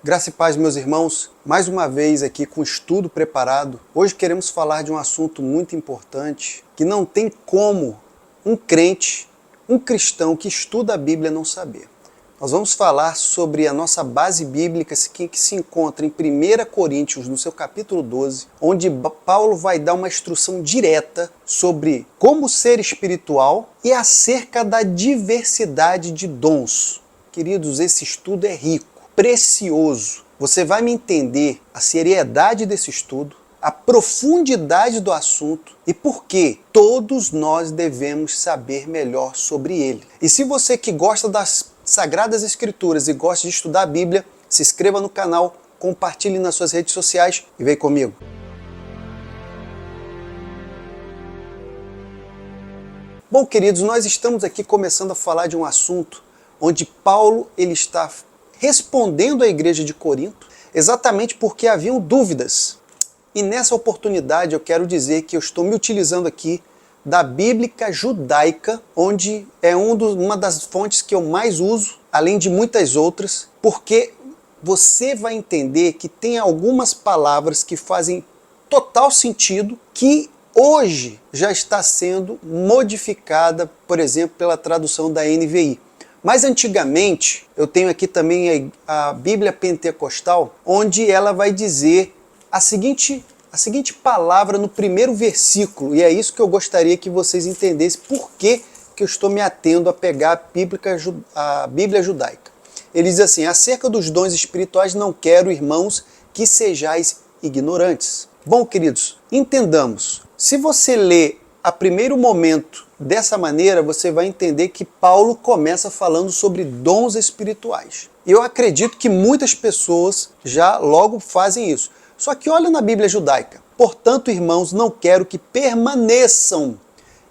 Graça e paz, meus irmãos, mais uma vez aqui com estudo preparado. Hoje queremos falar de um assunto muito importante que não tem como um crente, um cristão que estuda a Bíblia não saber. Nós vamos falar sobre a nossa base bíblica que se encontra em 1 Coríntios, no seu capítulo 12, onde Paulo vai dar uma instrução direta sobre como ser espiritual e acerca da diversidade de dons. Queridos, esse estudo é rico, precioso. Você vai me entender a seriedade desse estudo, a profundidade do assunto e por que todos nós devemos saber melhor sobre ele. E se você que gosta das Sagradas Escrituras e gosta de estudar a Bíblia, se inscreva no canal, compartilhe nas suas redes sociais e vem comigo. Bom, queridos, nós estamos aqui começando a falar de um assunto onde Paulo ele está respondendo à igreja de Corinto exatamente porque haviam dúvidas. E nessa oportunidade eu quero dizer que eu estou me utilizando aqui da Bíblica Judaica, onde é uma das fontes que eu mais uso, além de muitas outras, porque você vai entender que tem algumas palavras que fazem total sentido, que hoje já está sendo modificada, por exemplo, pela tradução da NVI. Mas antigamente, eu tenho aqui também a Bíblia Pentecostal, onde ela vai dizer a seguinte palavra no primeiro versículo, e é isso que eu gostaria que vocês entendessem por que eu estou me atendo a pegar a Bíblia Judaica. Ele diz assim: acerca dos dons espirituais não quero, irmãos, que sejais ignorantes. Bom, queridos, entendamos. Se você lê a primeiro momento dessa maneira, você vai entender que Paulo começa falando sobre dons espirituais. E eu acredito que muitas pessoas já logo fazem isso. Só que olha na Bíblia Judaica. Portanto, irmãos, não quero que permaneçam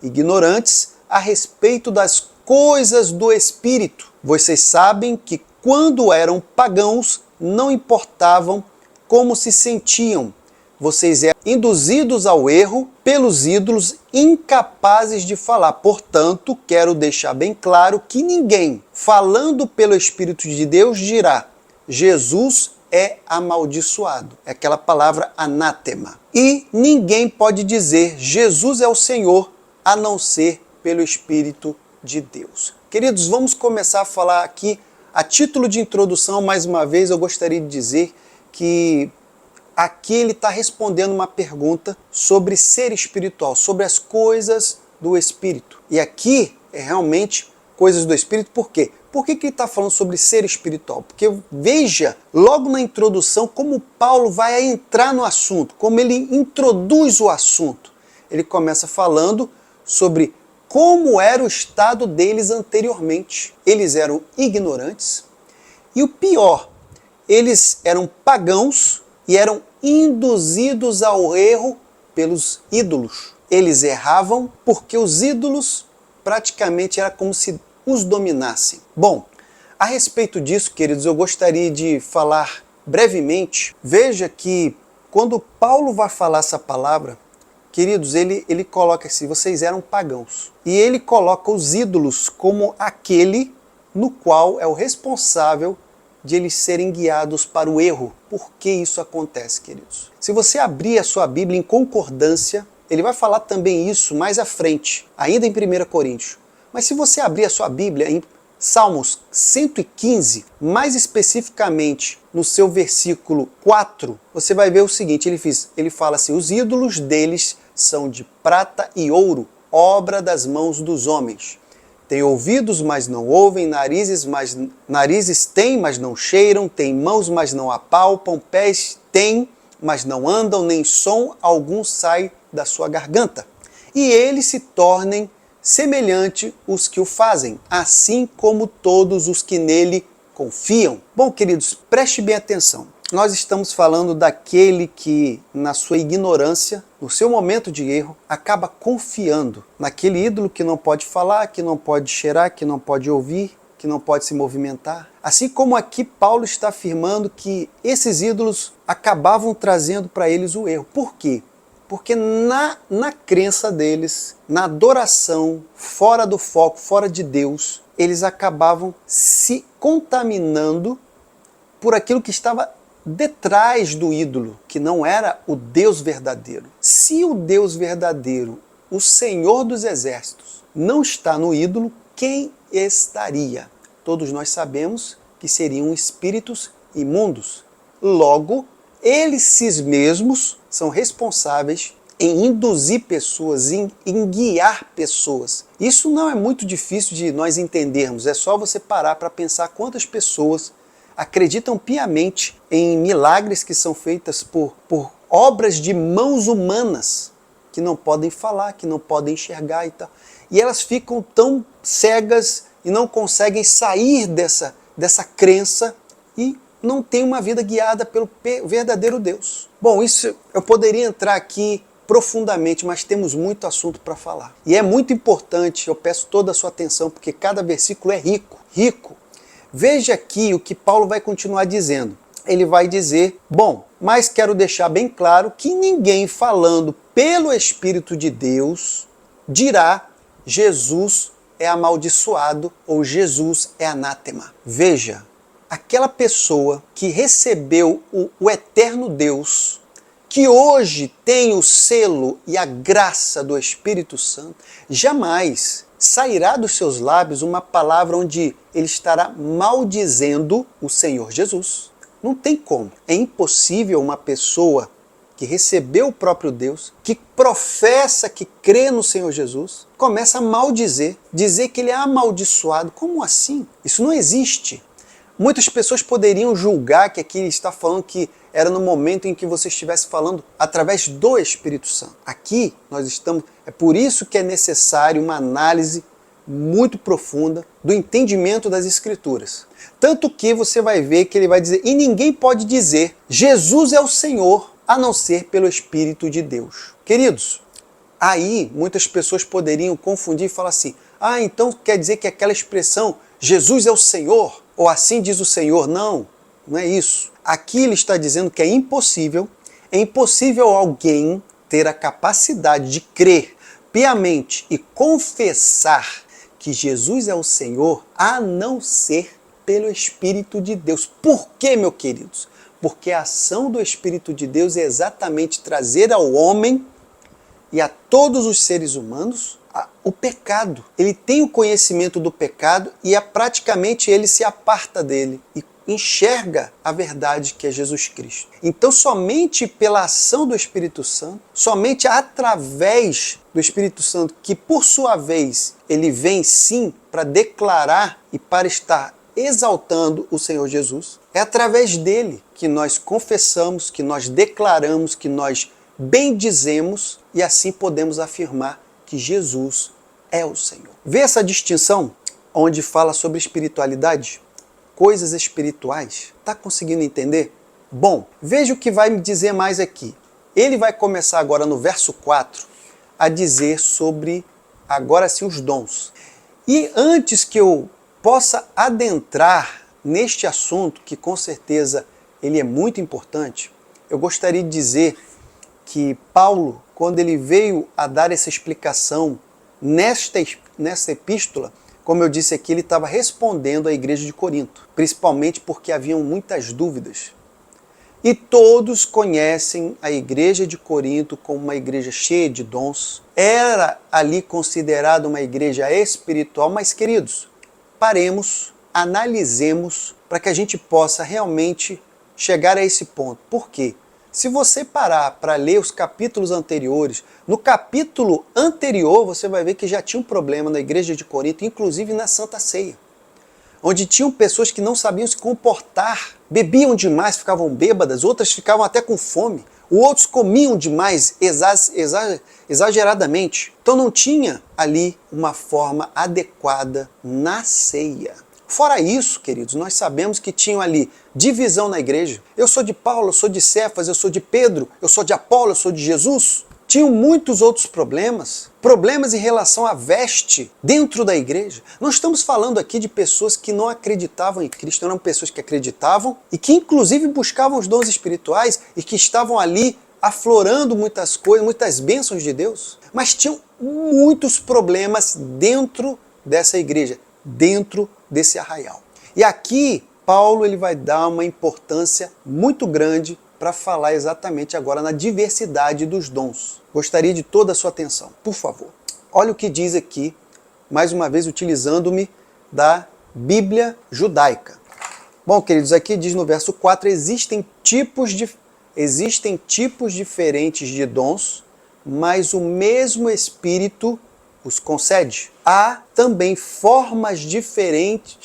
ignorantes a respeito das coisas do Espírito. Vocês sabem que quando eram pagãos, não importavam como se sentiam. Vocês eram induzidos ao erro pelos ídolos, incapazes de falar. Portanto, quero deixar bem claro que ninguém, falando pelo Espírito de Deus, dirá: Jesus é amaldiçoado. É aquela palavra anátema. E ninguém pode dizer Jesus é o Senhor, a não ser pelo Espírito de Deus. Queridos, vamos começar a falar aqui, a título de introdução, mais uma vez, eu gostaria de dizer que aqui ele está respondendo uma pergunta sobre ser espiritual, sobre as coisas do Espírito. E aqui é realmente coisas do Espírito, por quê? Por que ele está falando sobre ser espiritual? Porque veja logo na introdução como Paulo vai entrar no assunto, como ele introduz o assunto. Ele começa falando sobre como era o estado deles anteriormente. Eles eram ignorantes e o pior, eles eram pagãos e eram induzidos ao erro pelos ídolos. Eles erravam porque os ídolos praticamente era como se os dominassem. Bom, a respeito disso, queridos, eu gostaria de falar brevemente. Veja que quando Paulo vai falar essa palavra, queridos, ele coloca assim: vocês eram pagãos. E ele coloca os ídolos como aquele no qual é o responsável de eles serem guiados para o erro. Por que isso acontece, queridos? Se você abrir a sua Bíblia em concordância, ele vai falar também isso mais à frente, ainda em 1 Coríntios. Mas se você abrir a sua Bíblia em Salmos 115, mais especificamente no seu versículo 4, você vai ver o seguinte, ele fala assim: os ídolos deles são de prata e ouro, obra das mãos dos homens. Têm ouvidos, mas não ouvem, narizes têm, mas não cheiram, têm mãos, mas não apalpam, pés têm, mas não andam, nem som algum sai da sua garganta. E eles se tornem semelhante os que o fazem, assim como todos os que nele confiam. Bom, queridos, preste bem atenção. Nós estamos falando daquele que, na sua ignorância, no seu momento de erro, acaba confiando naquele ídolo que não pode falar, que não pode cheirar, que não pode ouvir, que não pode se movimentar. Assim como aqui Paulo está afirmando que esses ídolos acabavam trazendo para eles o erro. Por quê? Porque na crença deles, na adoração, fora do foco, fora de Deus, eles acabavam se contaminando por aquilo que estava detrás do ídolo, que não era o Deus verdadeiro. Se o Deus verdadeiro, o Senhor dos Exércitos, não está no ídolo, quem estaria? Todos nós sabemos que seriam espíritos imundos. Logo, eles mesmos são responsáveis em induzir pessoas, em guiar pessoas. Isso não é muito difícil de nós entendermos, é só você parar para pensar quantas pessoas acreditam piamente em milagres que são feitas por obras de mãos humanas, que não podem falar, que não podem enxergar e tal. E elas ficam tão cegas e não conseguem sair dessa crença e não têm uma vida guiada pelo verdadeiro Deus. Bom, isso eu poderia entrar aqui profundamente, mas temos muito assunto para falar. E é muito importante, eu peço toda a sua atenção, porque cada versículo é rico, rico. Veja aqui o que Paulo vai continuar dizendo. Ele vai dizer, bom, mas quero deixar bem claro que ninguém falando pelo Espírito de Deus dirá Jesus é amaldiçoado ou Jesus é anátema. Veja, aquela pessoa que recebeu o eterno Deus, que hoje tem o selo e a graça do Espírito Santo, jamais sairá dos seus lábios uma palavra onde ele estará maldizendo o Senhor Jesus. Não tem como. É impossível uma pessoa que recebeu o próprio Deus, que professa que crê no Senhor Jesus, começa a maldizer, dizer que ele é amaldiçoado. Como assim? Isso não existe. Muitas pessoas poderiam julgar que aqui ele está falando que era no momento em que você estivesse falando através do Espírito Santo. Aqui nós estamos, é por isso que é necessário uma análise muito profunda do entendimento das Escrituras. Tanto que você vai ver que ele vai dizer, e ninguém pode dizer, Jesus é o Senhor, a não ser pelo Espírito de Deus. Queridos, aí muitas pessoas poderiam confundir e falar assim, então quer dizer que aquela expressão, Jesus é o Senhor, ou assim diz o Senhor. Não, não é isso. Aqui ele está dizendo que é impossível alguém ter a capacidade de crer piamente e confessar que Jesus é o Senhor, a não ser pelo Espírito de Deus. Por quê, meus queridos? Porque a ação do Espírito de Deus é exatamente trazer ao homem e a todos os seres humanos o pecado. Ele tem o conhecimento do pecado e praticamente ele se aparta dele e enxerga a verdade que é Jesus Cristo. Então, somente pela ação do Espírito Santo, somente através do Espírito Santo, que por sua vez ele vem sim para declarar e para estar exaltando o Senhor Jesus, é através dele que nós confessamos, que nós declaramos, que nós bendizemos e assim podemos afirmar que Jesus é o Senhor. Vê essa distinção onde fala sobre espiritualidade? Coisas espirituais. Está conseguindo entender? Bom, veja o que vai me dizer mais aqui. Ele vai começar agora no verso 4 a dizer sobre, agora sim, os dons. E antes que eu possa adentrar neste assunto, que com certeza ele é muito importante, eu gostaria de dizer que Paulo, quando ele veio a dar essa explicação nesta epístola, como eu disse aqui, ele estava respondendo à igreja de Corinto, principalmente porque haviam muitas dúvidas. E todos conhecem a igreja de Corinto como uma igreja cheia de dons. Era ali considerada uma igreja espiritual, mas, queridos, paremos, analisemos, para que a gente possa realmente chegar a esse ponto. Por quê? Se você parar para ler os capítulos anteriores, no capítulo anterior você vai ver que já tinha um problema na igreja de Corinto, inclusive na Santa Ceia, onde tinham pessoas que não sabiam se comportar, bebiam demais, ficavam bêbadas, outras ficavam até com fome, outros comiam demais, exageradamente. Então não tinha ali uma forma adequada na ceia. Fora isso, queridos, nós sabemos que tinham ali divisão na igreja. Eu sou de Paulo, eu sou de Cefas, eu sou de Pedro, eu sou de Apolo, eu sou de Jesus. Tinham muitos outros problemas em relação à veste dentro da igreja. Não estamos falando aqui de pessoas que não acreditavam em Cristo, eram pessoas que acreditavam e que inclusive buscavam os dons espirituais e que estavam ali aflorando muitas coisas, muitas bênçãos de Deus. Mas tinham muitos problemas dentro dessa igreja, dentro desse arraial. E aqui Paulo ele vai dar uma importância muito grande para falar exatamente agora na diversidade dos dons. Gostaria de toda a sua atenção, por favor. Olha o que diz aqui, mais uma vez utilizando-me da Bíblia judaica. Bom, queridos, aqui diz no verso 4, existem tipos diferentes de dons, mas o mesmo Espírito os concede. Há também formas diversas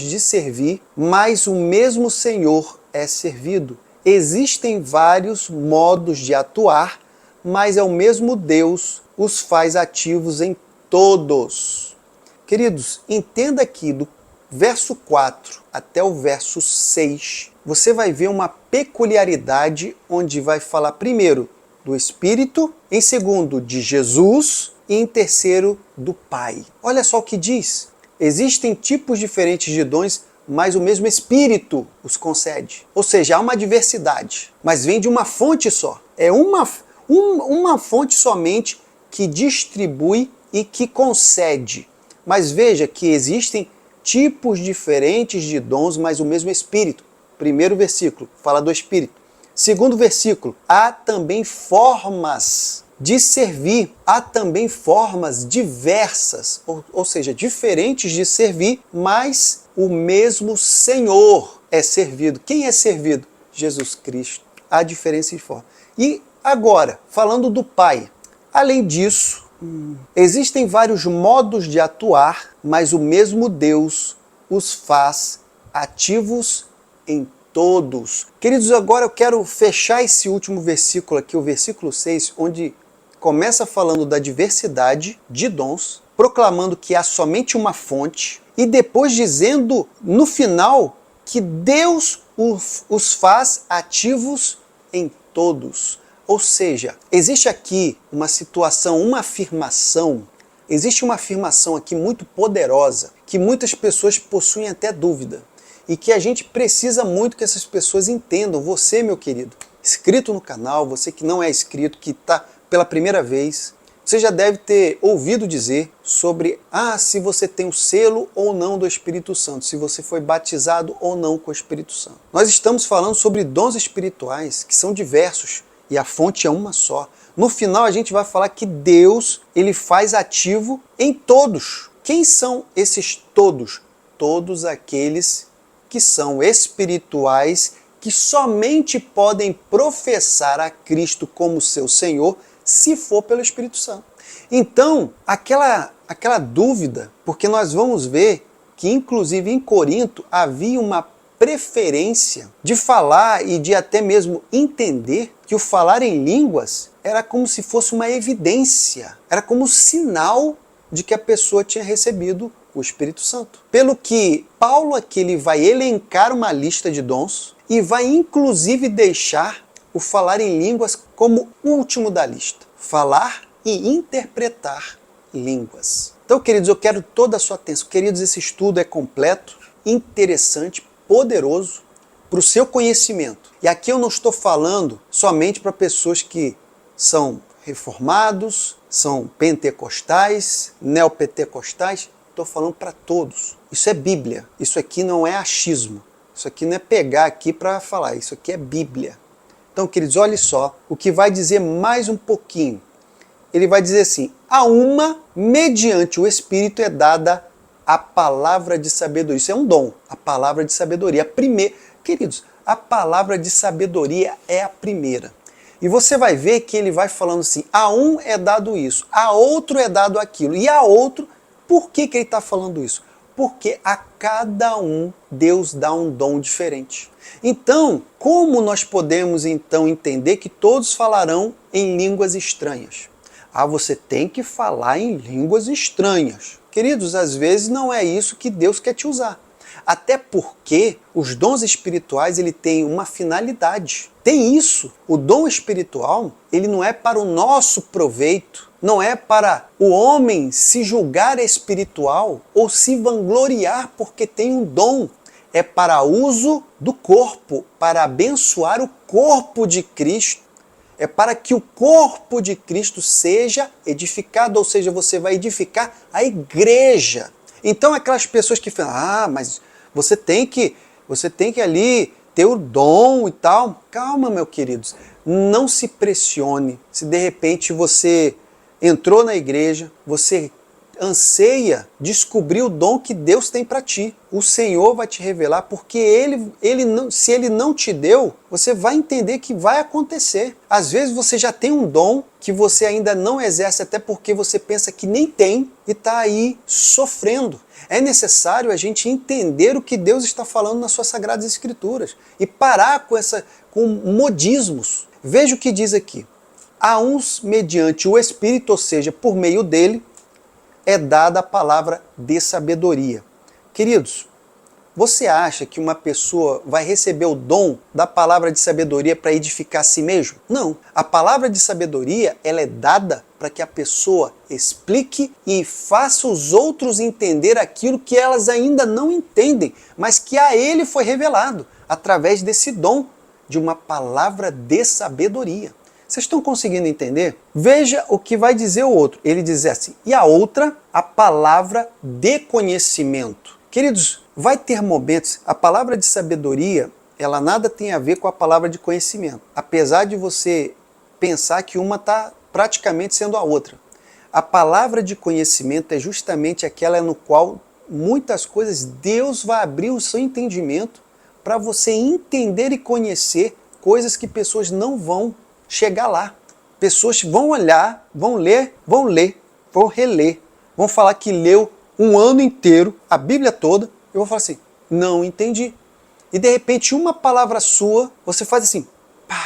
de servir, mas o mesmo Senhor é servido. Existem vários modos de atuar, mas é o mesmo Deus os faz ativos em todos. Queridos, entenda aqui do verso 4 até o verso 6, você vai ver uma peculiaridade onde vai falar primeiro do Espírito, em segundo de Jesus e em terceiro do Pai. Olha só o que diz. Existem tipos diferentes de dons, mas o mesmo Espírito os concede. Ou seja, há uma diversidade, mas vem de uma fonte só. É uma fonte somente que distribui e que concede. Mas veja que existem tipos diferentes de dons, mas o mesmo Espírito. Primeiro versículo, fala do Espírito. Segundo versículo, há também formas de servir, há também formas diversas, ou seja, diferentes de servir, mas o mesmo Senhor é servido. Quem é servido? Jesus Cristo. Há diferença de forma. E agora, falando do Pai, além disso, existem vários modos de atuar, mas o mesmo Deus os faz ativos em todos. Queridos, agora eu quero fechar esse último versículo aqui, o versículo 6, onde começa falando da diversidade de dons, proclamando que há somente uma fonte, e depois dizendo no final que Deus os faz ativos em todos. Ou seja, existe aqui uma situação, existe uma afirmação aqui muito poderosa, que muitas pessoas possuem até dúvida, e que a gente precisa muito que essas pessoas entendam. Você, meu querido, inscrito no canal, você que não é inscrito, que está pela primeira vez, você já deve ter ouvido dizer sobre se você tem o selo ou não do Espírito Santo, se você foi batizado ou não com o Espírito Santo. Nós estamos falando sobre dons espirituais, que são diversos, e a fonte é uma só. No final a gente vai falar que Deus, ele faz ativo em todos. Quem são esses todos? Todos aqueles que são espirituais, que somente podem professar a Cristo como seu Senhor, se for pelo Espírito Santo. Então, aquela dúvida, porque nós vamos ver que inclusive em Corinto havia uma preferência de falar e de até mesmo entender que o falar em línguas era como se fosse uma evidência, era como sinal de que a pessoa tinha recebido o Espírito Santo. Pelo que Paulo aqui ele vai elencar uma lista de dons e vai inclusive deixar o falar em línguas como último da lista. Falar e interpretar línguas. Então, queridos, eu quero toda a sua atenção. Queridos, esse estudo é completo, interessante, poderoso para o seu conhecimento. E aqui eu não estou falando somente para pessoas que são reformados, são pentecostais, neopentecostais. Estou falando para todos. Isso é Bíblia. Isso aqui não é achismo. Isso aqui não é pegar aqui para falar. Isso aqui é Bíblia. Então, queridos, olha só o que vai dizer mais um pouquinho. Ele vai dizer assim: a uma, mediante o Espírito, é dada a palavra de sabedoria. Isso é um dom, a palavra de sabedoria. Queridos, a palavra de sabedoria é a primeira. E você vai ver que ele vai falando assim: a um é dado isso, a outro é dado aquilo, e a outro, por que ele está falando isso? Porque a cada um Deus dá um dom diferente. Então, como nós podemos então entender que todos falarão em línguas estranhas? Você tem que falar em línguas estranhas. Queridos, às vezes não é isso que Deus quer te usar. Até porque os dons espirituais ele tem uma finalidade. Tem isso. O dom espiritual ele não é para o nosso proveito. Não é para o homem se julgar espiritual ou se vangloriar porque tem um dom. É para uso do corpo, para abençoar o corpo de Cristo. É para que o corpo de Cristo seja edificado, ou seja, você vai edificar a igreja. Então aquelas pessoas que falam, mas você tem que ali ter o dom e tal. Calma, meus queridos, não se pressione se de repente você entrou na igreja, você anseia descobrir o dom que Deus tem para ti. O Senhor vai te revelar, porque se Ele não te deu, você vai entender que vai acontecer. Às vezes você já tem um dom que você ainda não exerce, até porque você pensa que nem tem e está aí sofrendo. É necessário a gente entender o que Deus está falando nas suas Sagradas Escrituras e parar com modismos. Veja o que diz aqui. A uns mediante o Espírito, ou seja, por meio dele, é dada a palavra de sabedoria. Queridos, você acha que uma pessoa vai receber o dom da palavra de sabedoria para edificar a si mesmo? Não. A palavra de sabedoria, ela é dada para que a pessoa explique e faça os outros entender aquilo que elas ainda não entendem, mas que a ele foi revelado através desse dom de uma palavra de sabedoria. Vocês estão conseguindo entender? Veja o que vai dizer o outro. Ele diz assim, e a outra, a palavra de conhecimento. Queridos, vai ter momentos, a palavra de sabedoria, ela nada tem a ver com a palavra de conhecimento. Apesar de você pensar que uma está praticamente sendo a outra. A palavra de conhecimento é justamente aquela no qual muitas coisas Deus vai abrir o seu entendimento para você entender e conhecer coisas que pessoas não vão chegar lá. Pessoas vão olhar, vão ler, vão reler, vão falar que leu um ano inteiro, a Bíblia toda, eu vou falar assim, não entendi. E de repente uma palavra sua, você faz assim, pá,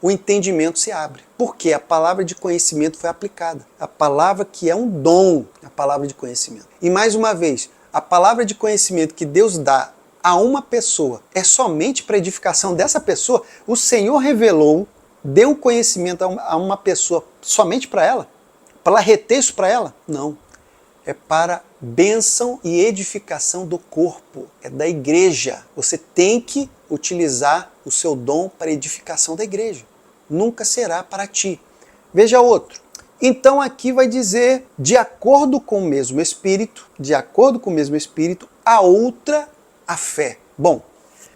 o entendimento se abre. Porque a palavra de conhecimento foi aplicada. A palavra que é um dom, a palavra de conhecimento. E mais uma vez, a palavra de conhecimento que Deus dá a uma pessoa é somente para edificação dessa pessoa. O Senhor revelou, deu um conhecimento a uma pessoa somente para ela? Para ela reter isso para ela? Não. É para bênção e edificação do corpo. É da igreja. Você tem que utilizar o seu dom para edificação da igreja. Nunca será para ti. Veja outro. Então aqui vai dizer, de acordo com o mesmo Espírito, a outra, a fé. Bom,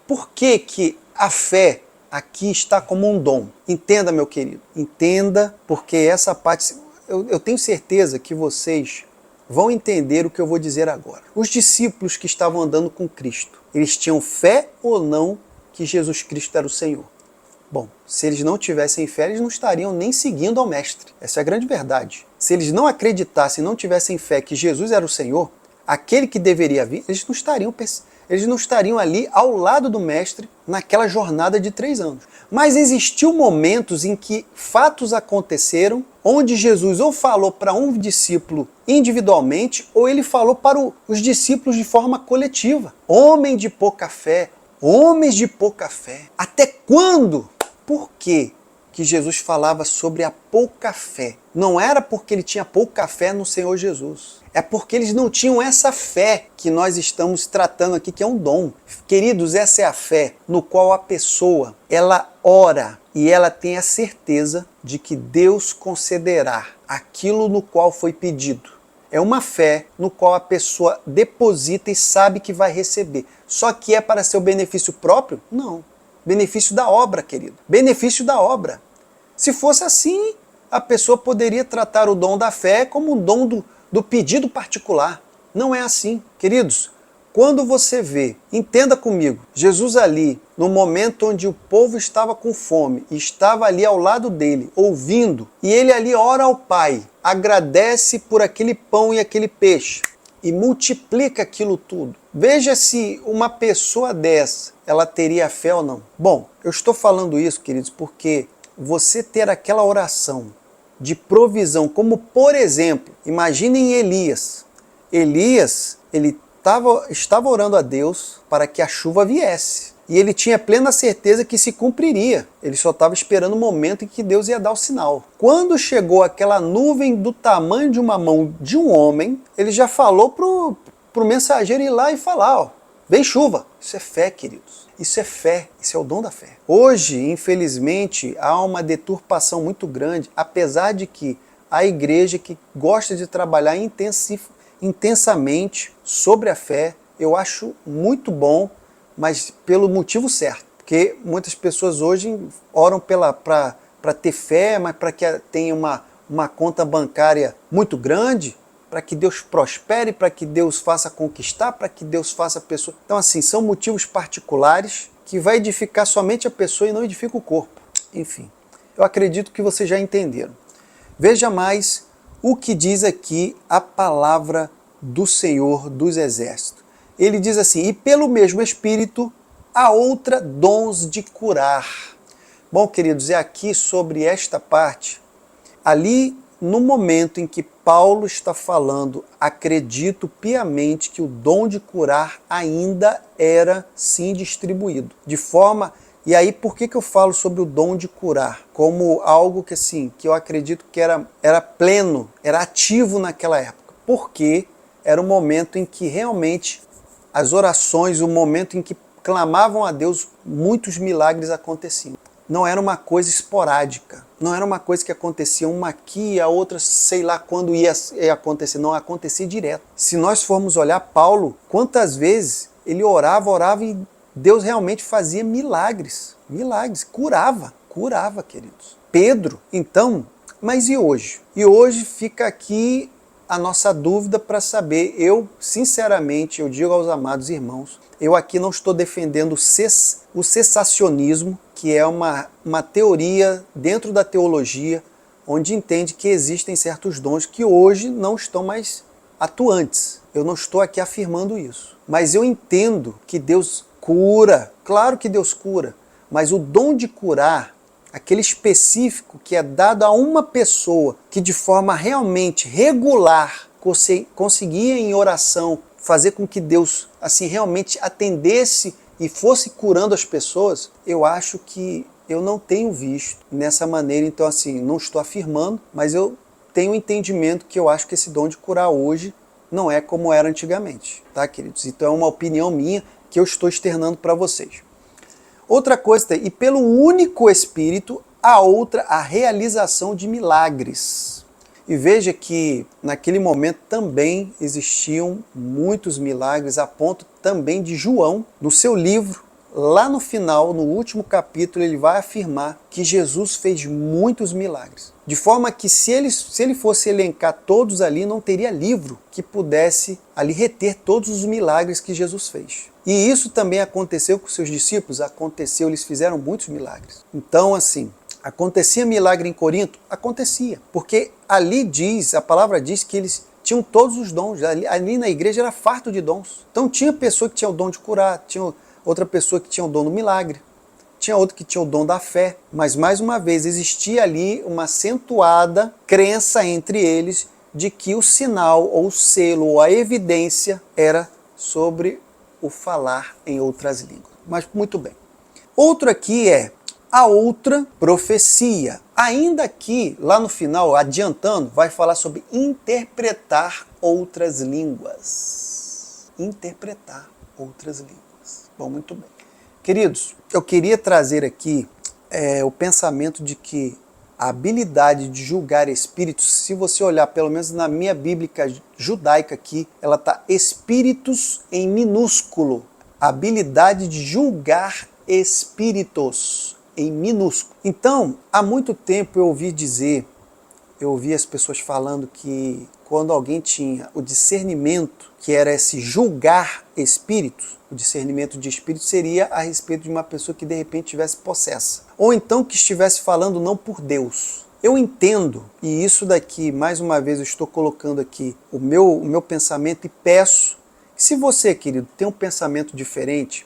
por que que a fé aqui está como um dom? Entenda, meu querido, entenda, porque essa parte, eu tenho certeza que vocês vão entender o que eu vou dizer agora. Os discípulos que estavam andando com Cristo, eles tinham fé ou não que Jesus Cristo era o Senhor? Bom, se eles não tivessem fé, eles não estariam nem seguindo ao Mestre. Essa é a grande verdade. Se eles não acreditassem, não tivessem fé que Jesus era o Senhor, aquele que deveria vir, eles não estariam ali ao lado do Mestre naquela jornada de 3 anos. Mas existiu momentos em que fatos aconteceram onde Jesus ou falou para um discípulo individualmente ou ele falou para os discípulos de forma coletiva. Homens de pouca fé. Até quando? Por quê que Jesus falava sobre a pouca fé? Não era porque ele tinha pouca fé no Senhor Jesus. É porque eles não tinham essa fé que nós estamos tratando aqui, que é um dom. Queridos, essa é a fé no qual a pessoa, ela ora e ela tem a certeza de que Deus concederá aquilo no qual foi pedido. É uma fé no qual a pessoa deposita e sabe que vai receber. Só que é para seu benefício próprio? Não. Benefício da obra, querido. Benefício da obra. Se fosse assim, a pessoa poderia tratar o dom da fé como um dom do pedido particular. Não é assim. Queridos, quando você vê, entenda comigo, Jesus ali, no momento onde o povo estava com fome, estava ali ao lado dele, ouvindo, e ele ali ora ao Pai, agradece por aquele pão e aquele peixe, e multiplica aquilo tudo. Veja se uma pessoa dessa, ela teria fé ou não. Bom, eu estou falando isso, queridos, porque você ter aquela oração de provisão, como por exemplo, imaginem Elias. Elias, ele estava orando a Deus para que a chuva viesse. E ele tinha plena certeza que se cumpriria. Ele só estava esperando o momento em que Deus ia dar o sinal. Quando chegou aquela nuvem do tamanho de uma mão de um homem, ele já falou pro mensageiro ir lá e falar, ó, vem chuva. Isso é fé, queridos. Isso é fé, isso é o dom da fé. Hoje, infelizmente, há uma deturpação muito grande, apesar de que a igreja que gosta de trabalhar intensamente sobre a fé. Eu acho muito bom, mas pelo motivo certo. Porque muitas pessoas hoje oram para ter fé, mas para que tenha uma conta bancária muito grande, para que Deus prospere, para que Deus faça conquistar, para que Deus faça a pessoa... Então, assim, são motivos particulares que vai edificar somente a pessoa e não edifica o corpo. Enfim, eu acredito que vocês já entenderam. Veja mais o que diz aqui a palavra do Senhor dos Exércitos. Ele diz assim: e pelo mesmo Espírito há outra dons de curar. Bom, queridos, é aqui sobre esta parte. Ali, no momento em que Paulo está falando, acredito piamente que o dom de curar ainda era sim distribuído. De forma... E aí, por que eu falo sobre o dom de curar? Como algo que, assim, que eu acredito que era pleno, era ativo naquela época. Porque era o momento em que realmente as orações, o momento em que clamavam a Deus, muitos milagres aconteciam. Não era uma coisa esporádica, não era uma coisa que acontecia uma aqui e a outra, sei lá quando ia acontecer, não, acontecia direto. Se nós formos olhar Paulo, quantas vezes ele orava e Deus realmente fazia milagres, curava, queridos. Pedro, então, mas e hoje? E hoje fica aqui a nossa dúvida para saber. Eu, sinceramente, eu digo aos amados irmãos, eu aqui não estou defendendo o cessacionismo, que é uma teoria dentro da teologia, onde entende que existem certos dons que hoje não estão mais atuantes. Eu não estou aqui afirmando isso. Mas eu entendo que Deus cura, claro que Deus cura, mas o dom de curar, aquele específico que é dado a uma pessoa que de forma realmente regular conseguia em oração fazer com que Deus assim realmente atendesse e fosse curando as pessoas, eu acho que eu não tenho visto nessa maneira. Então, assim, não estou afirmando, mas eu tenho um entendimento que eu acho que esse dom de curar hoje não é como era antigamente, tá, queridos? Então é uma opinião minha que eu estou externando para vocês. Outra coisa, e pelo único Espírito, a realização de milagres. E veja que naquele momento também existiam muitos milagres, a ponto também de João, no seu livro, lá no final, no último capítulo, ele vai afirmar que Jesus fez muitos milagres. De forma que se ele fosse elencar todos ali, não teria livro que pudesse ali reter todos os milagres que Jesus fez. E isso também aconteceu com seus discípulos, aconteceu, eles fizeram muitos milagres. Então, assim, acontecia milagre em Corinto? Acontecia, porque ali diz, a palavra diz que eles tinham todos os dons, ali na igreja era farto de dons. Então tinha pessoa que tinha o dom de curar, tinha outra pessoa que tinha o dom do milagre, tinha outra que tinha o dom da fé, mas mais uma vez existia ali uma acentuada crença entre eles de que o sinal ou o selo ou a evidência era sobre o falar em outras línguas. Mas muito bem. Outro aqui é a outra profecia. Ainda aqui, lá no final, adiantando, vai falar sobre interpretar outras línguas. Interpretar outras línguas. Bom, muito bem. Queridos, eu queria trazer aqui o pensamento de que a habilidade de julgar espíritos, se você olhar pelo menos na minha Bíblia judaica aqui, ela está espíritos em minúsculo. A habilidade de julgar espíritos em minúsculo. Então, há muito tempo eu ouvi as pessoas falando que quando alguém tinha o discernimento, que era esse julgar espíritos, o discernimento de espírito seria a respeito de uma pessoa que de repente estivesse possessa. Ou então que estivesse falando não por Deus. Eu entendo, e isso daqui, mais uma vez, eu estou colocando aqui o meu pensamento e peço que se você, querido, tem um pensamento diferente,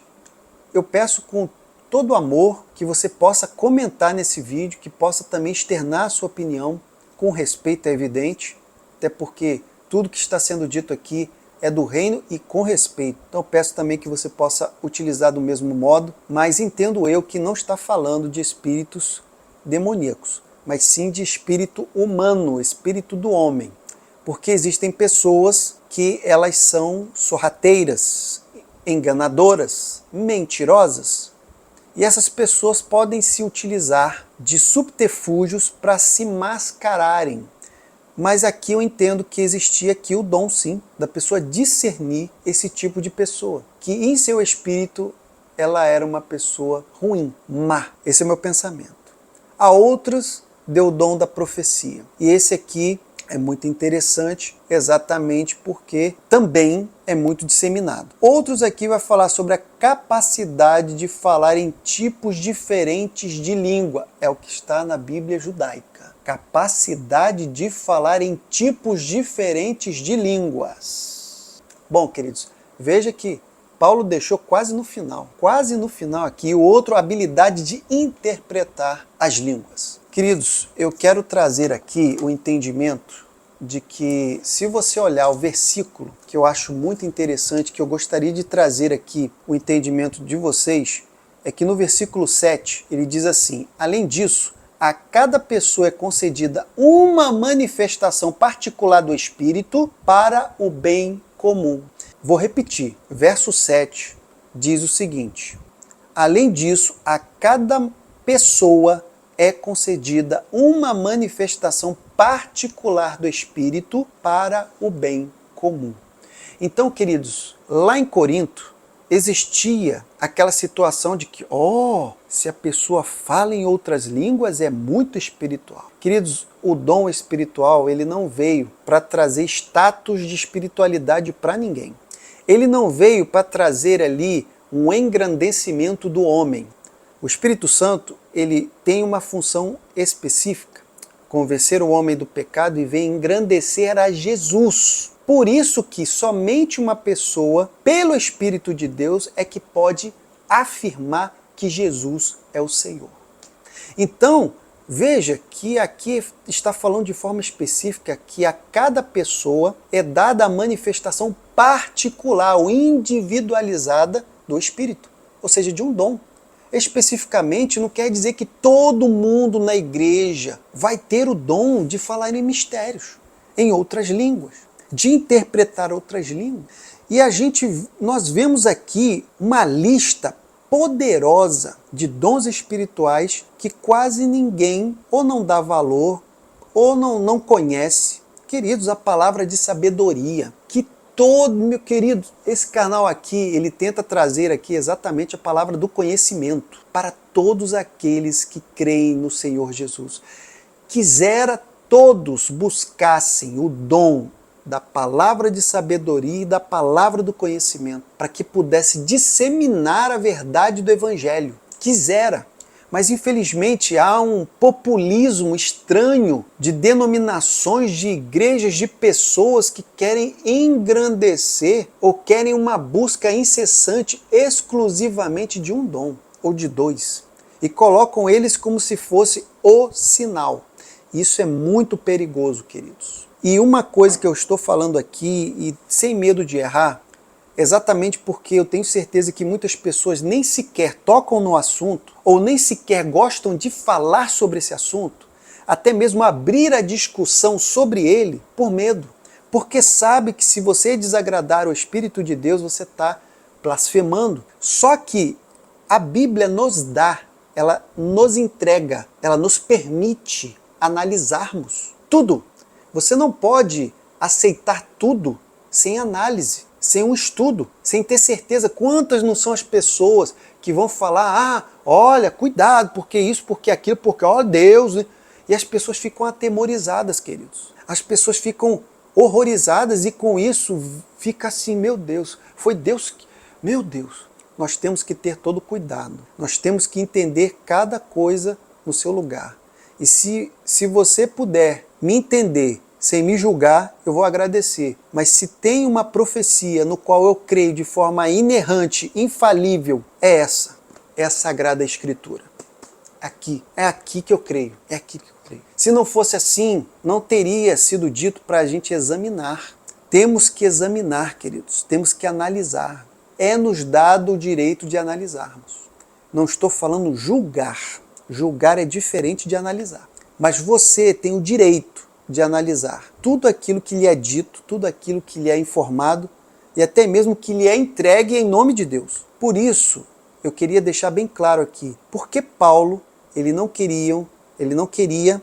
eu peço com todo amor que você possa comentar nesse vídeo, que possa também externar a sua opinião, com respeito, é evidente, até porque tudo que está sendo dito aqui é do reino e com respeito. Então eu peço também que você possa utilizar do mesmo modo, mas entendo eu que não está falando de espíritos demoníacos, mas sim de espírito humano, espírito do homem. Porque existem pessoas que elas são sorrateiras, enganadoras, mentirosas, e essas pessoas podem se utilizar de subterfúgios para se mascararem. Mas aqui eu entendo que existia aqui o dom, sim, da pessoa discernir esse tipo de pessoa, que em seu espírito ela era uma pessoa ruim, má. Esse é o meu pensamento. A outros deu o dom da profecia. E esse aqui é muito interessante, exatamente porque também é muito disseminado. Outros aqui vai falar sobre a capacidade de falar em tipos diferentes de língua. É o que está na Bíblia judaica. Capacidade de falar em tipos diferentes de línguas. Bom, queridos, veja que Paulo deixou quase no final aqui, o outro, a habilidade de interpretar as línguas. Queridos, eu quero trazer aqui o entendimento de que, se você olhar o versículo, que eu acho muito interessante, que eu gostaria de trazer aqui o entendimento de vocês, é que no versículo 7, ele diz assim: além disso, a cada pessoa é concedida uma manifestação particular do Espírito para o bem comum. Vou repetir, verso 7 diz o seguinte: além disso, a cada pessoa é concedida uma manifestação particular do Espírito para o bem comum. Então, queridos, lá em Corinto existia aquela situação de que, se a pessoa fala em outras línguas é muito espiritual. Queridos, o dom espiritual, ele não veio para trazer status de espiritualidade para ninguém. Ele não veio para trazer ali um engrandecimento do homem. O Espírito Santo, ele tem uma função específica: convencer o homem do pecado e vem engrandecer a Jesus. Por isso que somente uma pessoa, pelo Espírito de Deus, é que pode afirmar que Jesus é o Senhor. Então, veja que aqui está falando de forma específica que a cada pessoa é dada a manifestação particular ou individualizada do Espírito, ou seja, de um dom. Especificamente, não quer dizer que todo mundo na igreja vai ter o dom de falar em mistérios, em outras línguas, de interpretar outras línguas. E nós vemos aqui uma lista poderosa de dons espirituais que quase ninguém ou não dá valor ou não conhece. Queridos, a palavra de sabedoria, que meu querido, esse canal aqui, ele tenta trazer aqui exatamente a palavra do conhecimento para todos aqueles que creem no Senhor Jesus. Quisera todos buscassem o dom da palavra de sabedoria e da palavra do conhecimento, para que pudesse disseminar a verdade do Evangelho. Quisera. Mas infelizmente há um populismo estranho de denominações, de igrejas, de pessoas que querem engrandecer ou querem uma busca incessante exclusivamente de um dom ou de dois. E colocam eles como se fosse o sinal. Isso é muito perigoso, queridos. E uma coisa que eu estou falando aqui, e sem medo de errar, exatamente porque eu tenho certeza que muitas pessoas nem sequer tocam no assunto, ou nem sequer gostam de falar sobre esse assunto, até mesmo abrir a discussão sobre ele, por medo. Porque sabe que se você desagradar o Espírito de Deus, você está blasfemando. Só que a Bíblia nos dá, ela nos entrega, ela nos permite analisarmos tudo. Você não pode aceitar tudo sem análise, sem um estudo, sem ter certeza. Quantas não são as pessoas que vão falar, olha, cuidado, porque isso, porque aquilo, porque, Deus, né? E as pessoas ficam atemorizadas, queridos. As pessoas ficam horrorizadas e com isso fica assim, meu Deus, foi Deus que... Meu Deus, nós temos que ter todo cuidado. Nós temos que entender cada coisa no seu lugar. E se você puder me entender sem me julgar, eu vou agradecer. Mas se tem uma profecia no qual eu creio de forma inerrante, infalível, é a Sagrada Escritura. É aqui que eu creio. É aqui que eu creio. Se não fosse assim, não teria sido dito para a gente examinar. Temos que examinar, queridos. Temos que analisar. É nos dado o direito de analisarmos. Não estou falando julgar. Julgar é diferente de analisar. Mas você tem o direito de analisar tudo aquilo que lhe é dito, tudo aquilo que lhe é informado e até mesmo que lhe é entregue em nome de Deus. Por isso, eu queria deixar bem claro aqui, porque Paulo, ele não queria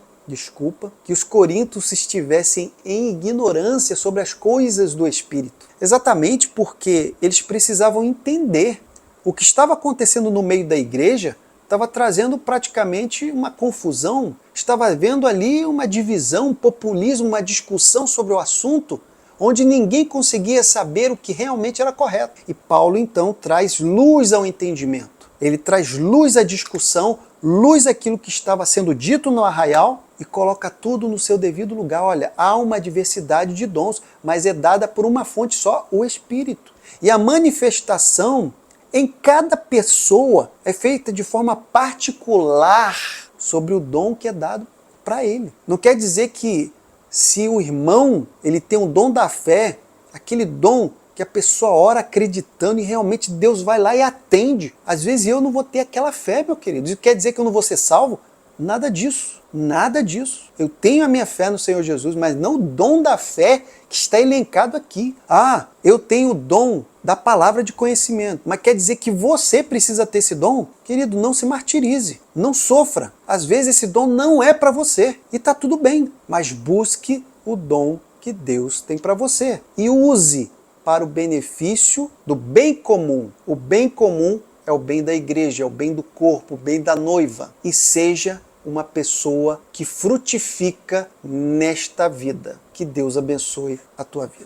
que os coríntios estivessem em ignorância sobre as coisas do Espírito. Exatamente porque eles precisavam entender o que estava acontecendo no meio da igreja. Estava trazendo praticamente uma confusão, estava havendo ali uma divisão, um populismo, uma discussão sobre o assunto, onde ninguém conseguia saber o que realmente era correto. E Paulo então traz luz ao entendimento. Ele traz luz à discussão, luz àquilo que estava sendo dito no arraial e coloca tudo no seu devido lugar. Olha, há uma diversidade de dons, mas é dada por uma fonte só, o Espírito. E a manifestação em cada pessoa é feita de forma particular sobre o dom que é dado para ele. Não quer dizer que se o irmão ele tem um dom da fé, aquele dom que a pessoa ora acreditando e realmente Deus vai lá e atende. Às vezes eu não vou ter aquela fé, meu querido. Isso quer dizer que eu não vou ser salvo? Nada disso. Nada disso. Eu tenho a minha fé no Senhor Jesus, mas não o dom da fé que está elencado aqui. Ah, eu tenho o dom da palavra de conhecimento, mas quer dizer que você precisa ter esse dom? Querido, não se martirize, não sofra. Às vezes esse dom não é para você e está tudo bem, mas busque o dom que Deus tem para você e use para o benefício do bem comum. O bem comum é o bem da igreja, é o bem do corpo, o bem da noiva. E seja uma pessoa que frutifica nesta vida. Que Deus abençoe a tua vida.